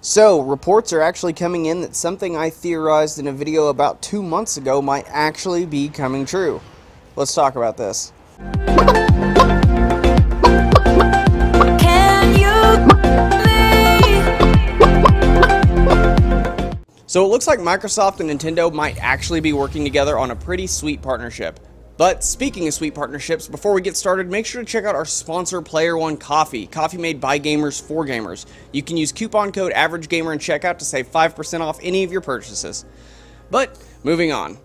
So, reports are actually coming in that something I theorized in a video about 2 months ago might actually be coming true. Let's talk about this. So it looks like Microsoft and Nintendo might actually be working together on a pretty sweet partnership. But speaking of sweet partnerships, before we get started, make sure to check out our sponsor, Player One Coffee. Coffee made by gamers for gamers. You can use coupon code AverageGamer in checkout to save 5% off any of your purchases. But moving on.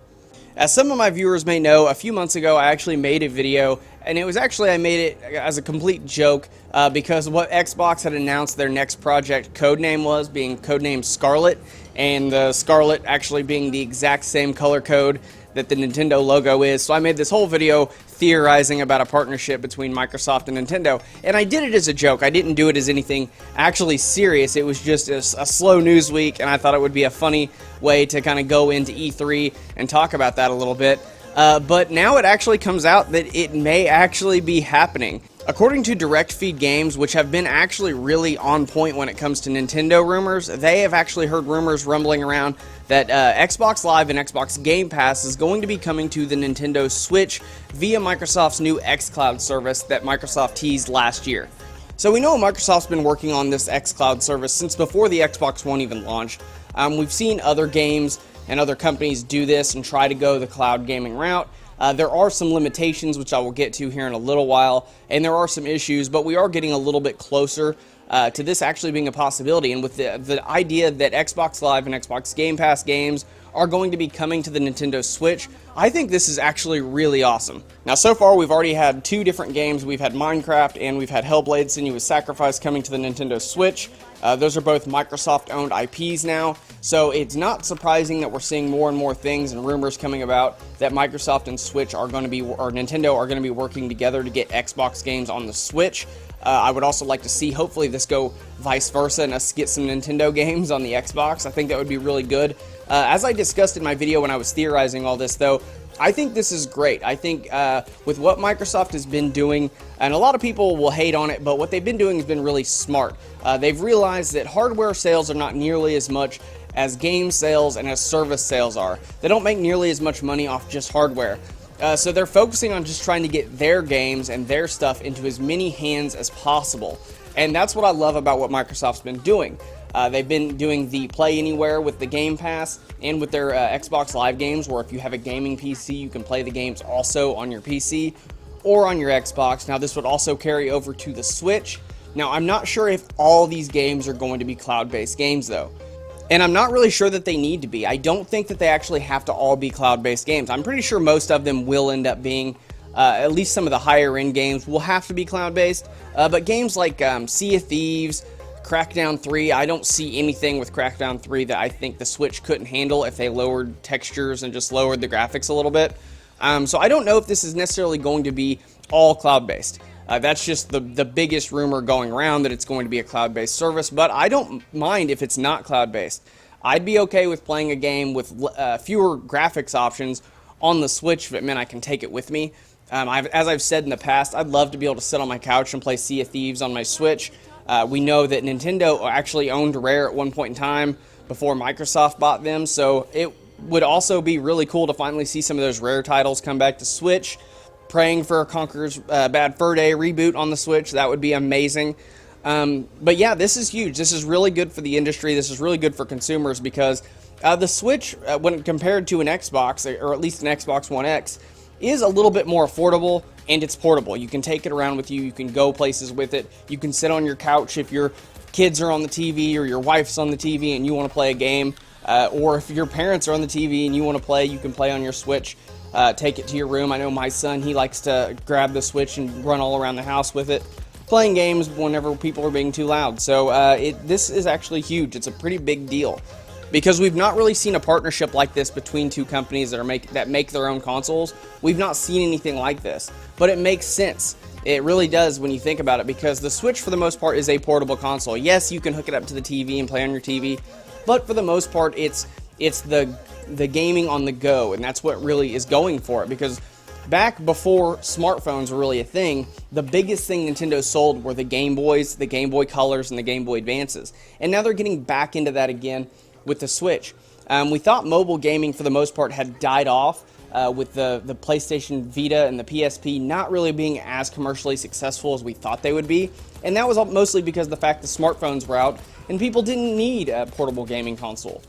As some of my viewers may know, a few months ago I actually made a video, and I made it as a complete joke because what Xbox had announced their next project codename was, being codenamed Scarlet, and the Scarlet actually being the exact same color code that the Nintendo logo is. So I made this whole video theorizing about a partnership between Microsoft and Nintendo, and I did it as a joke. I didn't do it as anything actually serious. It was just a slow news week, and I thought it would be a funny way to kind of go into E3 and talk about that a little bit. But now it actually comes out that it may actually be happening. According to Direct Feed Games, which have been actually really on point when it comes to Nintendo rumors, they have actually heard rumors rumbling around that Xbox Live and Xbox Game Pass is going to be coming to the Nintendo Switch via Microsoft's new xCloud service that Microsoft teased last year. So we know Microsoft's been working on this xCloud service since before the Xbox One even launched. We've seen other games and other companies do this and try to go the cloud gaming route. There are some limitations, which I will get to here in a little while, and there are some issues, but we are getting a little bit closer to this actually being a possibility. And with the idea that Xbox Live and Xbox Game Pass games are going to be coming to the Nintendo Switch, I think this is actually really awesome. Now, so far, we've already had two different games. We've had Minecraft and we've had Hellblade: Senua's Sacrifice coming to the Nintendo Switch. Those are both Microsoft-owned IPs now, so it's not surprising that we're seeing more and more things and rumors coming about that Microsoft and Switch are going to be, or Nintendo are going to be working together to get Xbox games on the Switch. I would also like to see, hopefully, this go vice versa and us get some Nintendo games on the Xbox. I think that would be really good. As I discussed in my video when I was theorizing all this, though, I think this is great. I think with what Microsoft has been doing, and a lot of people will hate on it, but what they've been doing has been really smart. They've realized that hardware sales are not nearly as much as game sales and as service sales are. They don't make nearly as much money off just hardware. So they're focusing on just trying to get their games and their stuff into as many hands as possible. And that's what I love about what Microsoft's been doing. They've been doing the Play Anywhere with the Game Pass and with their Xbox Live games, where if you have a gaming PC, you can play the games also on your PC or on your Xbox. Now, this would also carry over to the Switch. Now, I'm not sure if all these games are going to be cloud-based games, though. And I'm not really sure that they need to be. I don't think that they actually have to all be cloud-based games. I'm pretty sure most of them will end up being, at least some of the higher-end games will have to be cloud-based. But games like Sea of Thieves, Crackdown 3, I don't see anything with Crackdown 3 that I think the Switch couldn't handle if they lowered textures and just lowered the graphics a little bit. So I don't know if this is necessarily going to be all cloud-based. That's just the biggest rumor going around, that it's going to be a cloud-based service, but I don't mind if it's not cloud-based. I'd be okay with playing a game with fewer graphics options on the Switch if it meant I can take it with me. As I've said in the past, I'd love to be able to sit on my couch and play Sea of Thieves on my Switch. We know that Nintendo actually owned Rare at one point in time before Microsoft bought them, so it would also be really cool to finally see some of those Rare titles come back to Switch. Praying for a Conker's Bad Fur Day reboot on the Switch. That would be amazing. But yeah, this is huge. This is really good for the industry. This is really good for consumers because the Switch, when compared to an Xbox, or at least an Xbox One X, is a little bit more affordable, and it's portable. You can take it around with you. You can go places with it. You can sit on your couch if your kids are on the TV or your wife's on the TV and you want to play a game. Or if your parents are on the TV and you want to play, you can play on your Switch. Take it to your room. I know my son, he likes to grab the Switch and run all around the house with it, playing games whenever people are being too loud. So this is actually huge. It's a pretty big deal because we've not really seen a partnership like this between two companies that make their own consoles. We've not seen anything like this, but it makes sense. It really does when you think about it, because the Switch for the most part is a portable console. Yes, you can hook it up to the TV and play on your TV, but for the most part it's the gaming on the go, and that's what really is going for it, because Back before smartphones were really a thing, the biggest thing Nintendo sold were the Game Boys, the Game Boy Colors, and the Game Boy Advances. And now they're getting back into that again with the Switch. We thought mobile gaming, for the most part, had died off with the PlayStation Vita and the PSP not really being as commercially successful as we thought they would be. And that was mostly because of the fact the smartphones were out and people didn't need a portable gaming console.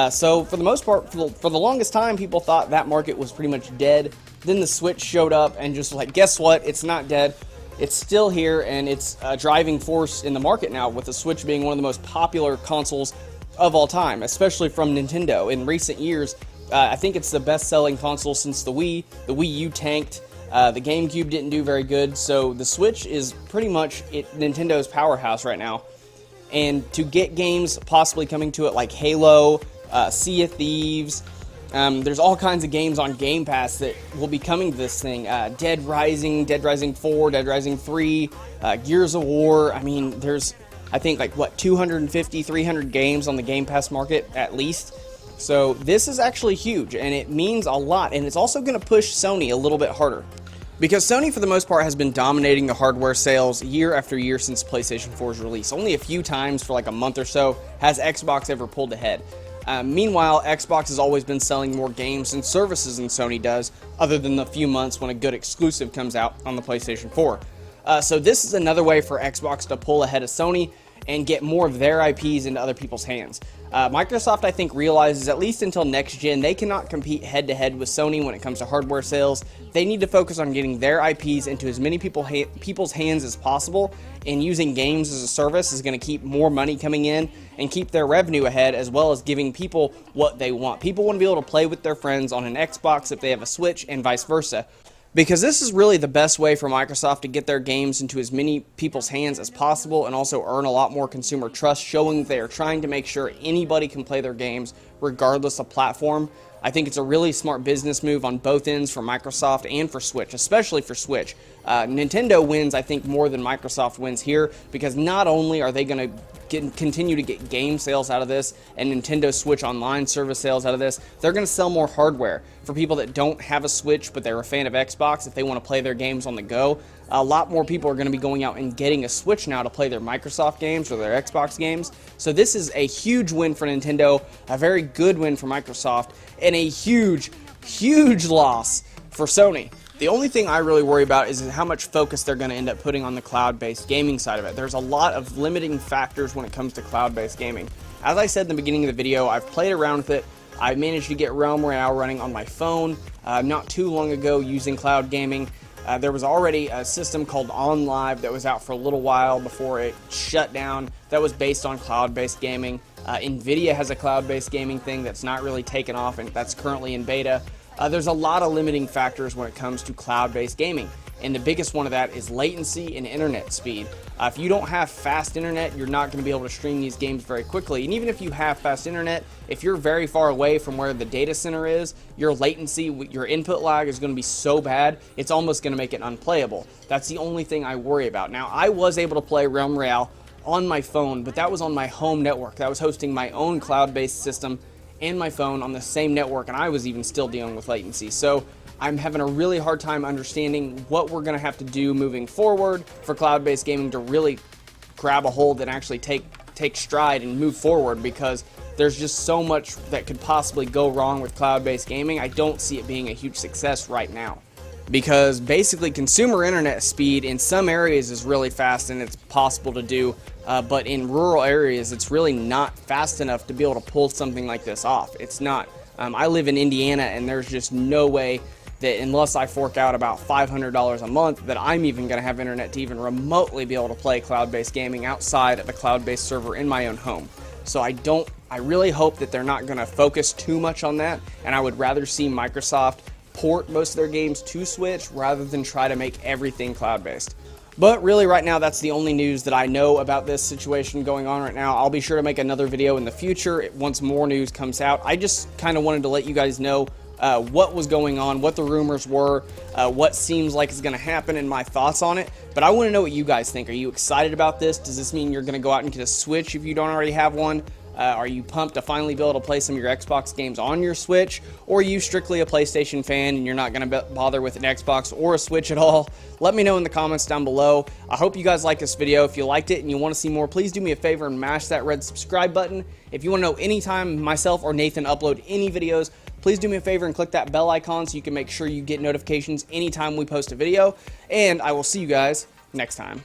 So for the most part, for the longest time, people thought that market was pretty much dead. Then the Switch showed up and just like, guess what? It's not dead. It's still here, and it's a driving force in the market now, with the Switch being one of the most popular consoles of all time, especially from Nintendo. In recent years, I think it's the best-selling console since the Wii. The Wii U tanked. The GameCube didn't do very good, so the Switch is pretty much Nintendo's powerhouse right now. And to get games possibly coming to it like Halo, Sea of Thieves, there's all kinds of games on Game Pass that will be coming to this thing. Dead Rising 4, Dead Rising 3, Gears of War. I mean, there's, I think, like, 250, 300 games on the Game Pass market, at least. So this is actually huge, and it means a lot. And it's also going to push Sony a little bit harder, because Sony, for the most part, has been dominating the hardware sales year after year since PlayStation 4's release. Only a few times for like a month or so has Xbox ever pulled ahead. Meanwhile, Xbox has always been selling more games and services than Sony does, other than the few months when a good exclusive comes out on the PlayStation 4. So this is another way for Xbox to pull ahead of Sony and get more of their IPs into other people's hands. Microsoft, I think, realizes, at least until next gen, they cannot compete head-to-head with Sony when it comes to hardware sales. They need to focus on getting their IPs into as many people's hands as possible, and using games as a service is going to keep more money coming in and keep their revenue ahead, as well as giving people what they want. People want to be able to play with their friends on an Xbox if they have a Switch, and vice versa. Because this is really the best way for Microsoft to get their games into as many people's hands as possible, and also earn a lot more consumer trust, showing they are trying to make sure anybody can play their games regardless of platform. I think it's a really smart business move on both ends for Microsoft and for Switch, especially for Switch. Nintendo wins, I think, more than Microsoft wins here, because not only are they going to continue to get game sales out of this and Nintendo Switch Online service sales out of this, they're going to sell more hardware for people that don't have a Switch but they're a fan of Xbox. If they want to play their games on the go, a lot more people are going to be going out and getting a Switch now to play their Microsoft games or their Xbox games. So this is a huge win for Nintendo, a very good win for Microsoft, and a huge, huge loss for Sony. The only thing I really worry about is how much focus they're going to end up putting on the cloud-based gaming side of it. There's a lot of limiting factors when it comes to cloud-based gaming. As I said in the beginning of the video, I've played around with it. I managed to get Realm Royale running on my phone not too long ago using cloud gaming. There was already a system called OnLive that was out for a little while before it shut down. That was based on cloud-based gaming. NVIDIA has a cloud-based gaming thing that's not really taken off, and that's currently in beta. There's a lot of limiting factors when it comes to cloud-based gaming, and the biggest one of that is latency and internet speed. If you don't have fast internet, you're not going to be able to stream these games very quickly. And even if you have fast internet, if you're very far away from where the data center is, your latency, your input lag is going to be so bad, it's almost going to make it unplayable. That's the only thing I worry about. Now, I was able to play Realm Royale on my phone, but that was on my home network. That was hosting my own cloud-based system and my phone on the same network, and I was even still dealing with latency. So I'm having a really hard time understanding what we're going to have to do moving forward for cloud-based gaming to really grab a hold and actually take stride and move forward, because there's just so much that could possibly go wrong with cloud-based gaming. I don't see it being a huge success right now, because basically consumer internet speed in some areas is really fast and it's possible to do, but in rural areas it's really not fast enough to be able to pull something like this off. It's not. I live in Indiana, and there's just no way that unless I fork out about $500 a month that I'm even going to have internet to even remotely be able to play cloud-based gaming outside of a cloud-based server in my own home. So I really hope that they're not going to focus too much on that, and I would rather see Microsoft port most of their games to Switch rather than try to make everything cloud-based. But really, right now, that's the only news that I know about this situation going on right now. I'll be sure to make another video in the future once more news comes out. I just kind of wanted to let you guys know what was going on, what the rumors were, what seems like is going to happen, and my thoughts on it. But I want to know what you guys think. Are you excited about this? Does this mean you're going to go out and get a Switch if you don't already have one? Are you pumped to finally be able to play some of your Xbox games on your Switch? Or are you strictly a PlayStation fan and you're not going to bother with an Xbox or a Switch at all? Let me know in the comments down below. I hope you guys liked this video. If you liked it and you want to see more, please do me a favor and mash that red subscribe button. If you want to know anytime myself or Nathan upload any videos, please do me a favor and click that bell icon so you can make sure you get notifications anytime we post a video. And I will see you guys next time.